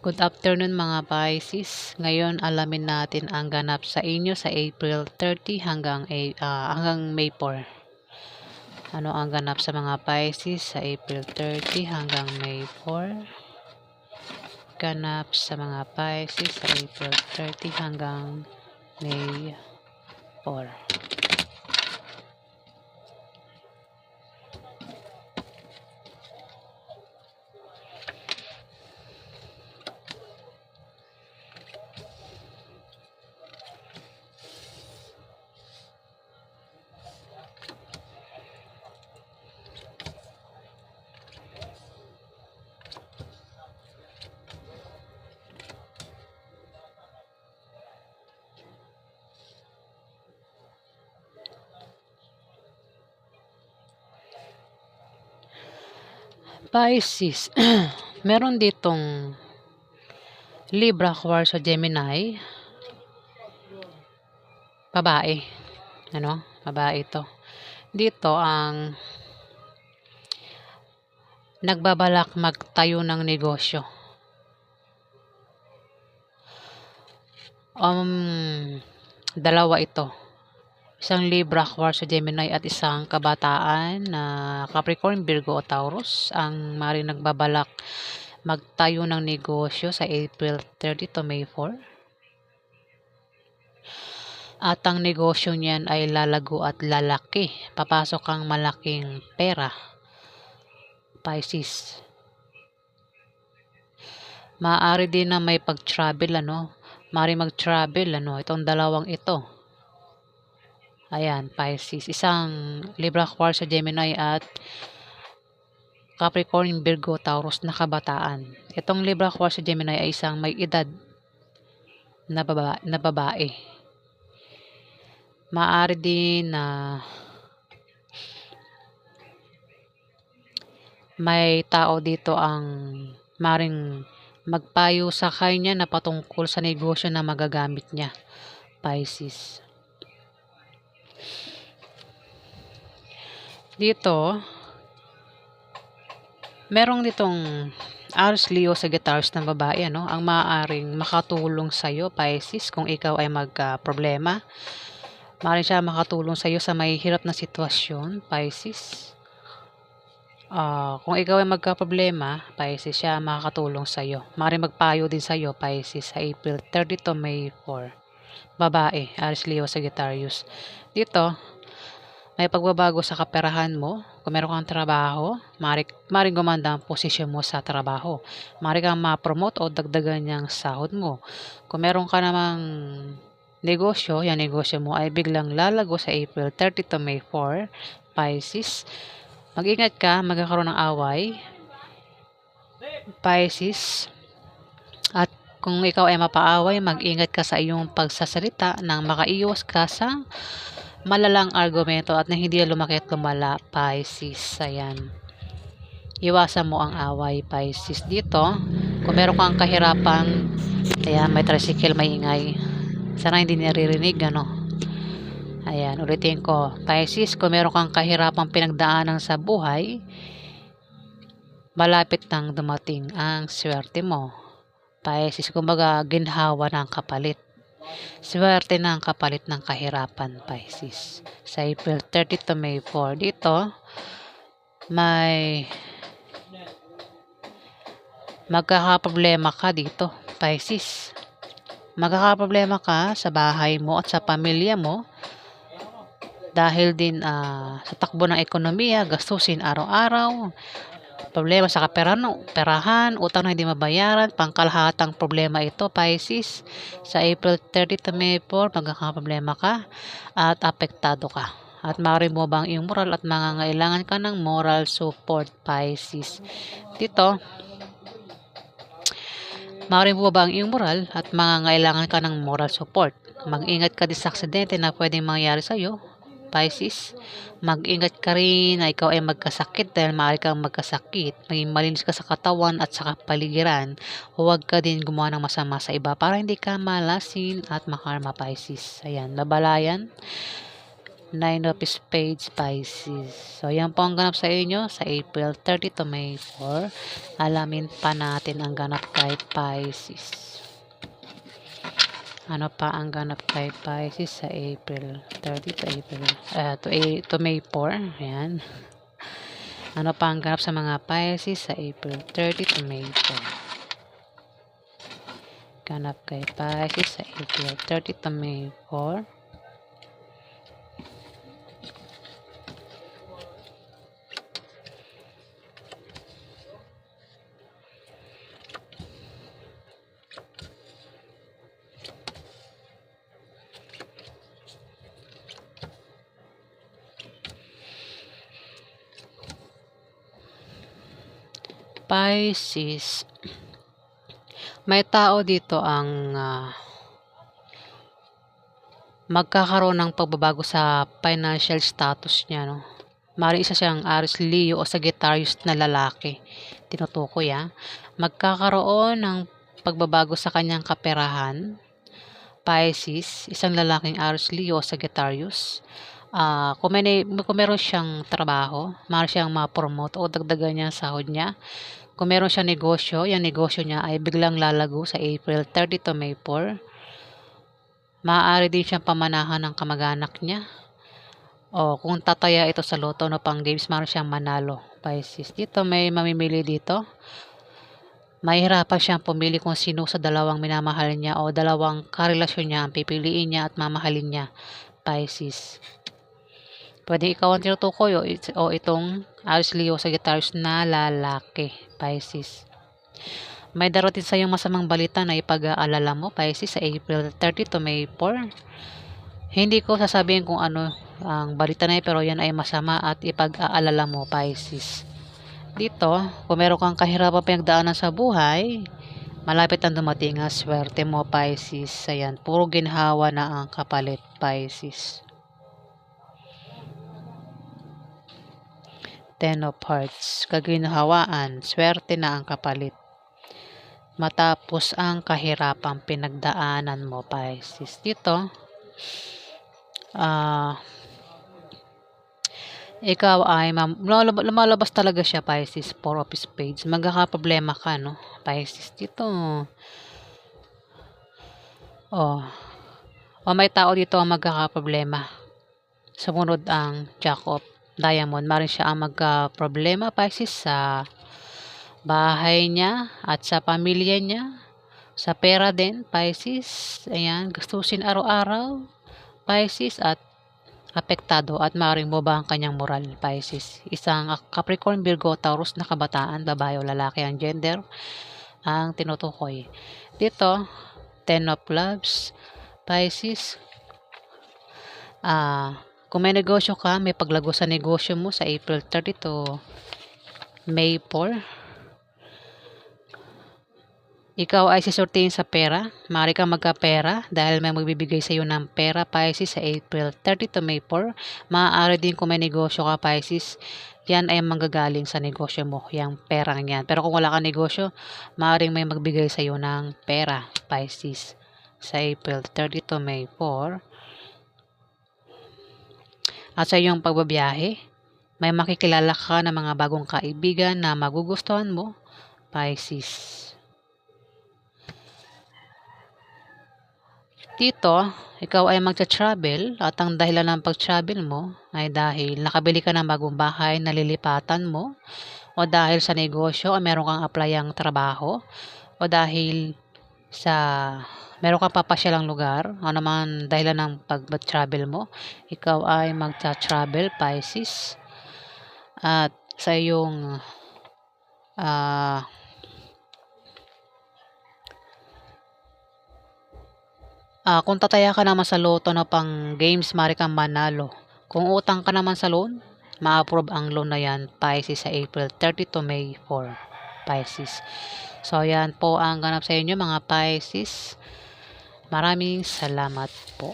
Good afternoon mga Pisces. Ngayon alamin natin ang ganap sa inyo sa April 30 hanggang May 4. Ano ang ganap sa mga Pisces sa April 30 hanggang May 4? Ganap sa mga Pisces sa April 30 hanggang May 4. Pisces, meron ditong Libra, Aquarius, Gemini, babae. Babae ito. Dito ang nagbabalak magtayo ng negosyo. Dalawa ito. Isang Libra, Aquarius, Gemini at isang kabataan na Capricorn, Virgo o Taurus ang maring nagbabalak magtayo ng negosyo sa April 30 to May 4. At ang negosyo niyan ay lalago at lalaki. Papasok ang malaking pera. Pisces. Maaari din na may pag-travel, Maaari mag-travel, itong dalawang ito. Ayan, Pisces. Isang Libra, Aquarius, Gemini at Capricorn, Virgo, Taurus na kabataan. Itong Libra, Aquarius, Gemini ay isang may edad na babae. Maaari din na may tao dito ang maring magpayo sa kanya na patungkol sa negosyo na magagamit niya. Pisces. Dito, merong ditong Aries, Leo, Sagittarius na babae, ang maaaring makatulong sa iyo, Pisces, kung ikaw ay magka-problema. Maaaring siya makatulong sa iyo sa may hirap na sitwasyon, Pisces. Kung ikaw ay magka-problema, Pisces, siya makakatulong sa iyo. Maaaring magpayo din sa iyo, Pisces, sa April 30 to May 4. Babae, Aries, Leo, Sagittarius. Dito, may pagbabago sa kaperahan mo. Kung meron kang trabaho, maaaring gumanda ang posisyon mo sa trabaho. Maaaring kang ma-promote o dagdagan niyang sahod mo. Kung meron ka namang negosyo, yung negosyo mo ay biglang lalago sa April 30 to May 4, Pisces. Mag-ingat ka, magkakaroon ng away, Pisces. At kung ikaw ay mapaaway, mag-ingat ka sa iyong pagsasalita nang makaiwas ka sa malalang argumento at na hindi lumaki at lumala, Pisces. Ayan. Iwasan mo ang away, Pisces. Dito, kung meron kang kahirapan, ayan, may tricycle, may ingay. Sana hindi naririnig, Ayan, ulitin ko. Pisces, kung meron kang kahirapang pinagdaanan sa buhay, malapit nang dumating ang swerte mo. Pisces, kumbaga, ginhawa ng kapalit. Swerte ng kapalit ng kahirapan, Pisces. Sa April 30 to May 4. Dito, may magkakaproblema ka dito, Pisces. Magkakaproblema ka sa bahay mo at sa pamilya mo dahil din sa takbo ng ekonomiya, gastusin araw-araw, problema sa perahan, utang na hindi mabayaran, pangkalahatang problema ito, Pisces. Sa April 30 to May 4, magkakaproblema ka at apektado ka. At maaari mo bang iyong moral at mangangailangan ka ng moral support, Pisces. Dito, maaari mo ba ang iyong moral at mangangailangan ka ng moral support. Mag-ingat ka din sa aksidente na pwedeng mangyari sa iyo, Pisces. Mag-ingat ka rin na ikaw ay magkasakit dahil maaari kang magkasakit. Maging malinis ka sa katawan at sa kapaligiran. Huwag ka din gumawa ng masama sa iba para hindi ka malasin at makarma, Pisces. Ayan, babalayan. 9 of Spades, Pisces. So, yan po ang ganap sa inyo sa April 30 to May 4. Alamin pa natin ang ganap kay Pisces. Ano pa ang ganap kay Pisces sa April 30 to May 4. Ayan. Ano pa ang ganap sa mga Pisces sa April 30 to May 4. Ganap kay Pisces sa April 30 to May 4. Pisces, may tao dito ang magkakaroon ng pagbabago sa financial status niya, no? Maaaring isa siyang Aries, Leo o Sagittarius na lalaki. Tinutukoy, magkakaroon ng pagbabago sa kanyang kaperahan. Pisces, isang lalaking Aries, Leo o Sagittarius. Kung meron siyang trabaho, maaari siyang ma-promote o dagdagan niya ang sahod niya. Kung meron siyang negosyo, yung negosyo niya ay biglang lalago sa April 30 to May 4. Maaari din siyang pamanahan ng kamag-anak niya. O kung tataya ito sa loto no pang games, maaari siyang manalo. Pisces, dito may mamimili dito. Mahirapan siyang pumili kung sino sa dalawang minamahal niya o dalawang karelasyon niya ang pipiliin niya at mamahalin niya. Pisces, pwede ikaw ang tinutukoy o itong Aries, Leo, Sagittarius na lalaki. Pisces, may darating sa iyong masamang balita na ipag-aalala mo, Pisces, sa April 30 to May 4. Hindi ko sasabihin kung ano ang balita na yun, pero yan ay masama at ipag-aalala mo, Pisces. Dito, kung meron kang kahirapan pinagdaanan sa buhay, malapit ang dumating ang swerte mo, Pisces. Ayan, puro ginhawa na ang kapalit, Pisces. 10 of Hearts, kaginhawaan, swerte na ang kapalit. Matapos ang kahirapang pinagdaanan mo, Pisces. Dito, ikaw ay lumalabas talaga siya, Pisces, 4 of Spades. Magkakaproblema ka, no, Pisces, dito. May tao dito ang magkakaproblema. Sumunod ang Jack of Diamond. Maaaring siya ang magka-problema, Pisces, sa bahay niya at sa pamilya niya. Sa pera din, Pisces. Ayan, gastusin araw-araw, Pisces, at apektado at maaaring boba ang kanyang moral, Pisces. Isang Capricorn, Virgo, Taurus na kabataan, babae o lalaki ang gender ang tinutukoy. Dito, 10 of Clubs, Pisces. Kung may negosyo ka, may paglago sa negosyo mo sa April 30 to May 4. Ikaw ay sisortihin sa pera. Maaari kang magkapera dahil may magbibigay sa iyo ng pera, Pisces, sa April 30 to May 4. Maaari din kung may negosyo ka, Pisces, yan ay manggagaling sa negosyo mo, yung perang yan. Pero kung wala kang negosyo, maaaring may magbigay sa iyo ng pera, Pisces, sa April 30 to May 4. At sa iyong pagbabiyahe, may makikilala ka ng mga bagong kaibigan na magugustuhan mo, Pisces. Dito, ikaw ay magta-travel at ang dahilan ng pag-travel mo ay dahil nakabili ka ng bagong bahay na lilipatan mo, o dahil sa negosyo o meron kang applyang trabaho, o dahil sa meron kang papasyalang lugar, o naman dahilan ng pag-travel mo, ikaw ay magta-travel, Pisces. At sa iyong kung tataya ka naman sa loto na pang games, maaari kang manalo. Kung utang ka naman sa loan, ma-approve ang loan na yan, Pisces, sa April 30 to May 4, Pisces. So, yan po ang ganap sa inyo, mga Pisces. Maraming salamat po.